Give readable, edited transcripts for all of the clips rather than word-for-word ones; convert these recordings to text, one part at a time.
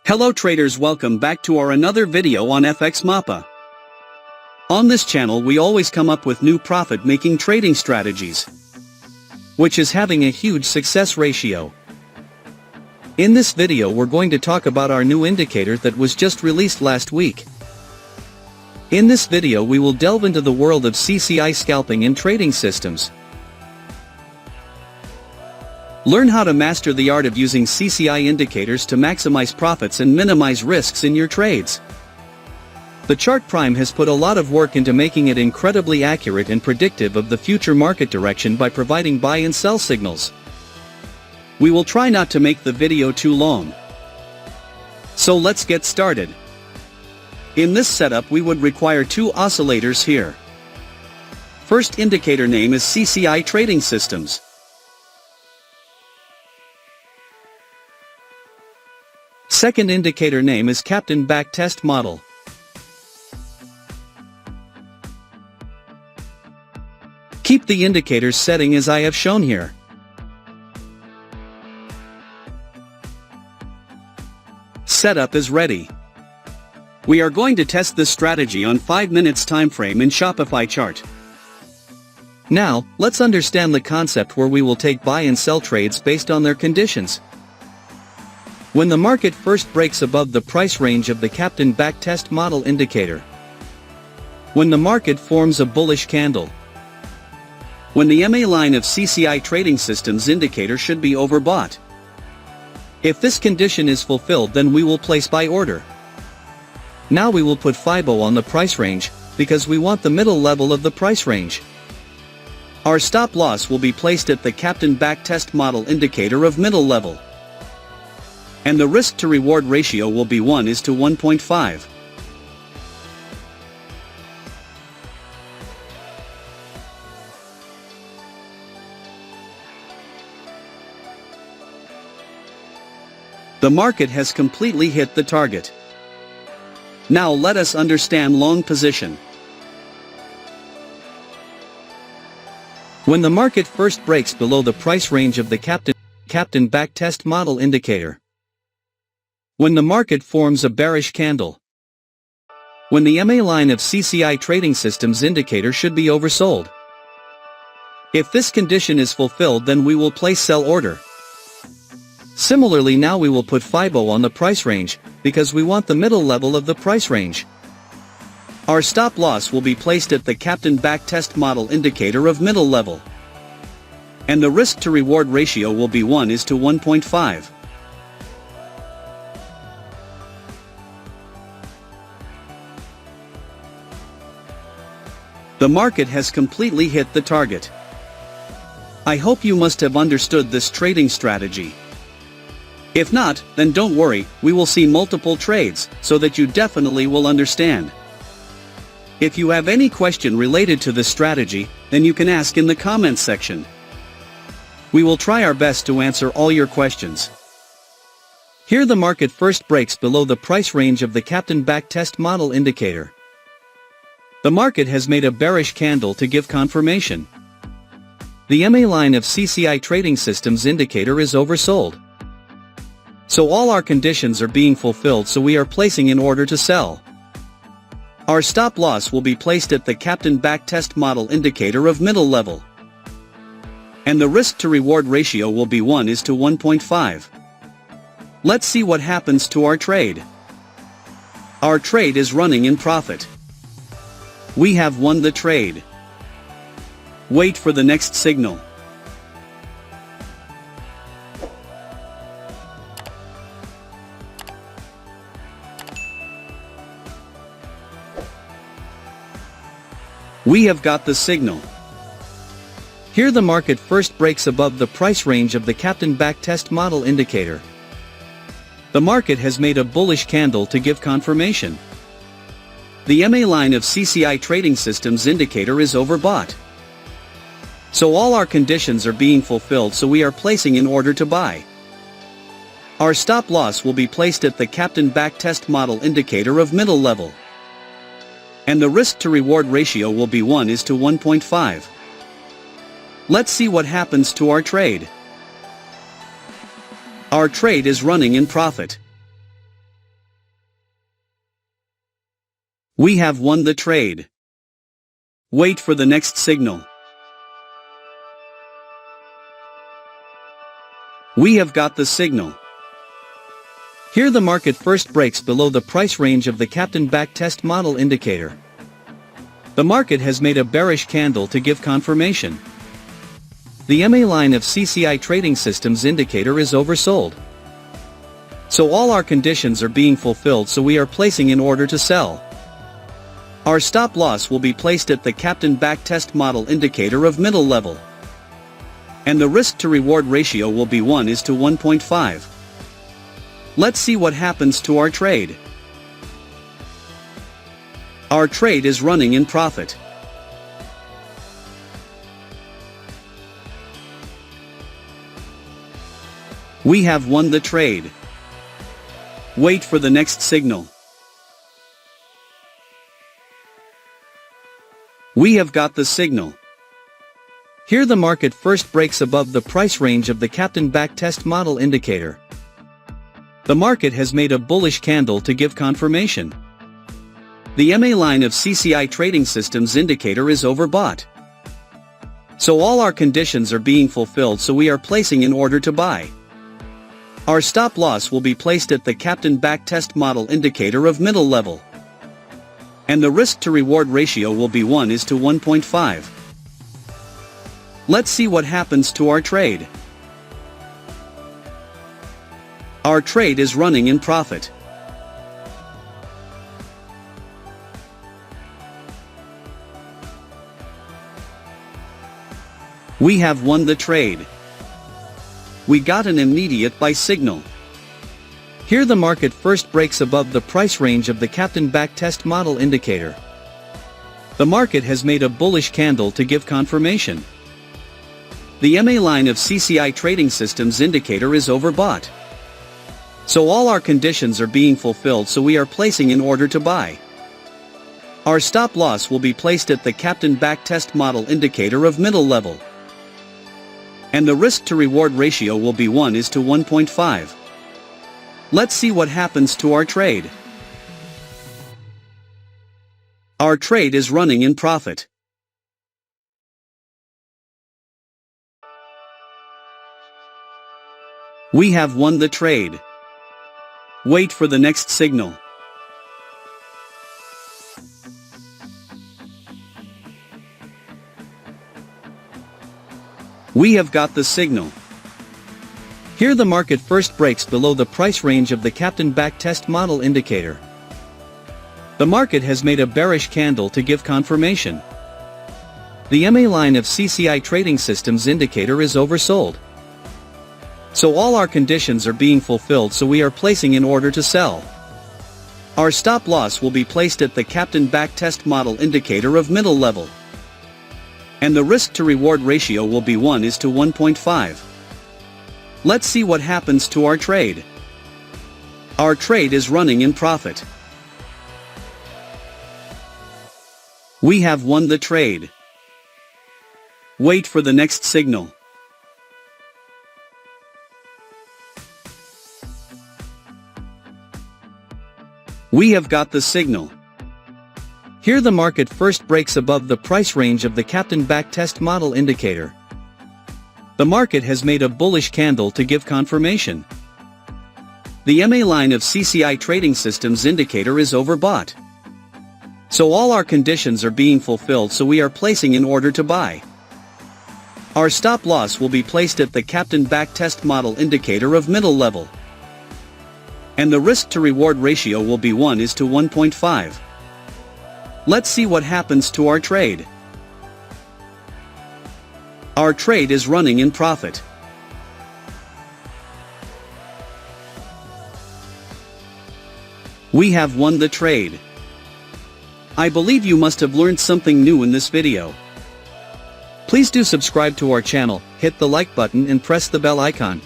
Hello traders, welcome back to our another video on FxMAPA. On this channel we always come up with new profit-making trading strategies, which is having a huge success ratio. In this video we're going to talk about our new indicator that was just released last week. In this video we will delve into the world of CCI scalping and trading systems. Learn how to master the art of using CCI indicators to maximize profits and minimize risks in your trades. The Chart Prime has put a lot of work into making it incredibly accurate and predictive of the future market direction by providing buy and sell signals. We will try not to make the video too long. So let's get started. In this setup we would require two oscillators here. First indicator name is CCI Trading Systems. Second indicator name is Captain Backtest Model. Keep the indicators setting as I have shown here. Setup is ready. We are going to test this strategy on 5 minutes time frame in Shopify chart. Now, let's understand the concept where we will take buy and sell trades based on their conditions. When the market first breaks above the price range of the Captain Backtest Model indicator. When the market forms a bullish candle. When the MA line of CCI Trading Systems indicator should be overbought. If this condition is fulfilled, then we will place buy order. Now we will put FIBO on the price range, because we want the middle level of the price range. Our stop loss will be placed at the Captain Backtest Model indicator of middle level. And the risk to reward ratio will be 1:1.5. The market has completely hit the target. Now let us understand long position. When the market first breaks below the price range of the Captain Backtest Model indicator. When the market forms a bearish candle. When the MA line of CCI Trading Systems indicator should be oversold. If this condition is fulfilled, then we will place sell order. Similarly, now we will put FIBO on the price range, because we want the middle level of the price range. Our stop loss will be placed at the Captain Backtest Model indicator of middle level. And the risk to reward ratio will be 1:1.5. The market has completely hit the target. I hope you must have understood this trading strategy. If not, then don't worry, we will see multiple trades, so that you definitely will understand. If you have any question related to this strategy, then you can ask in the comments section. We will try our best to answer all your questions. Here the market first breaks below the price range of the Captain Backtest Model indicator. The market has made a bearish candle to give confirmation. The MA line of CCI Trading Systems indicator is oversold. So all our conditions are being fulfilled, so we are placing an order to sell. Our stop loss will be placed at the Captain Backtest Model indicator of middle level. And the risk to reward ratio will be 1:1.5. Let's see what happens to our trade. Our trade is running in profit. We have won the trade. Wait for the next signal. We have got the signal. Here the market first breaks above the price range of the Captain Backtest Model indicator. The market has made a bullish candle to give confirmation. The MA line of CCI Trading Systems indicator is overbought. So all our conditions are being fulfilled, so we are placing an order to buy. Our stop loss will be placed at the Captain Backtest Model indicator of middle level. And the risk to reward ratio will be 1:1.5. Let's see what happens to our trade. Our trade is running in profit. We have won the trade. Wait for the next signal. We have got the signal. Here the market first breaks below the price range of the Captain Backtest Model Indicator. The market has made a bearish candle to give confirmation. The MA line of CCI Trading Systems indicator is oversold. So all our conditions are being fulfilled, so we are placing an order to sell. Our stop loss will be placed at the Captain Backtest Model Indicator of middle level. And the risk to reward ratio will be 1:1.5. Let's see what happens to our trade. Our trade is running in profit. We have won the trade. Wait for the next signal. We have got the signal. Here the market first breaks above the price range of the Captain Backtest Model Indicator. The market has made a bullish candle to give confirmation. The MA line of CCI Trading Systems indicator is overbought. So all our conditions are being fulfilled, so we are placing an order to buy. Our stop loss will be placed at the Captain Backtest Model Indicator of middle level. And the risk to reward ratio will be 1:1.5. Let's see what happens to our trade. Our trade is running in profit. We have won the trade. We got an immediate buy signal. Here the market first breaks above the price range of the Captain Backtest Model Indicator. The market has made a bullish candle to give confirmation. The MA line of CCI Trading Systems indicator is overbought. So all our conditions are being fulfilled, so we are placing an order to buy. Our stop loss will be placed at the Captain Backtest Model Indicator of middle level. And the risk to reward ratio will be 1:1.5. Let's see what happens to our trade. Our trade is running in profit. We have won the trade. Wait for the next signal. We have got the signal. Here the market first breaks below the price range of the Captain Backtest Model Indicator. The market has made a bearish candle to give confirmation. The MA line of CCI Trading Systems indicator is oversold. So all our conditions are being fulfilled, so we are placing an order to sell. Our stop loss will be placed at the Captain Backtest Model Indicator of middle level. And the risk to reward ratio will be 1:1.5. Let's see what happens to our trade. Our trade is running in profit. We have won the trade. Wait for the next signal. We have got the signal. Here the market first breaks above the price range of the Captain Backtest Model Indicator. The market has made a bullish candle to give confirmation. The MA line of CCI Trading Systems indicator is overbought. So all our conditions are being fulfilled, so we are placing an order to buy. Our stop loss will be placed at the Captain Backtest Model Indicator of middle level. And the risk to reward ratio will be 1:1.5. Let's see what happens to our trade. Our trade is running in profit. We have won the trade. I believe you must have learned something new in this video. Please do subscribe to our channel, hit the like button and press the bell icon,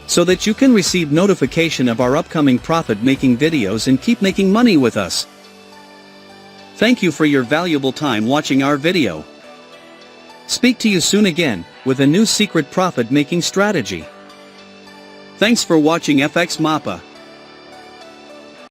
so that you can receive notification of our upcoming profit-making videos and keep making money with us. Thank you for your valuable time watching our video. Speak to you soon again, with a new secret profit-making strategy. Thanks for watching FxMAPA.